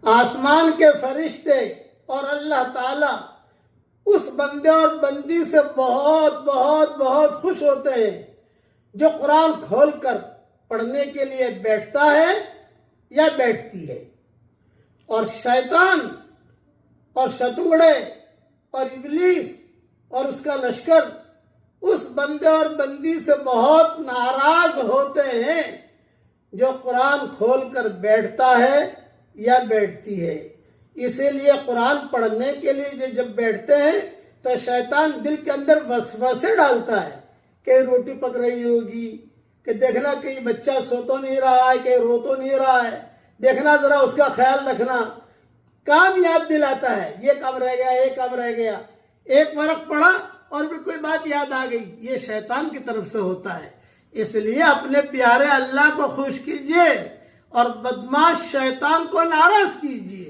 آسمان کے فرشتے اور اللہ تعالیٰ اس بندے اور بندی سے بہت بہت بہت خوش ہوتے ہیں جو قرآن کھول کر پڑھنے کے لیے بیٹھتا ہے یا بیٹھتی ہے، اور شیطان اور شتنگڑے اور ابلیس اور اس کا لشکر اس بندے اور بندی سے بہت ناراض ہوتے ہیں جو قرآن کھول کر بیٹھتا ہے یا بیٹھتی ہے۔ اسی لیے قرآن پڑھنے کے لیے جب بیٹھتے ہیں تو شیطان دل کے اندر وسوسے ڈالتا ہے کہ روٹی پک رہی ہوگی، کہ دیکھنا کہیں بچہ سو تو نہیں رہا ہے، کہ رو تو نہیں رہا ہے، دیکھنا ذرا اس کا خیال رکھنا، کام یاد دلاتا ہے، یہ کام رہ گیا، یہ کام رہ گیا، ایک ورق پڑھا اور پھر کوئی بات یاد آ گئی، یہ شیطان کی طرف سے ہوتا ہے۔ اس لیے اپنے پیارے اللہ کو خوش کیجئے اور بدماش شیطان کو ناراض کیجئے۔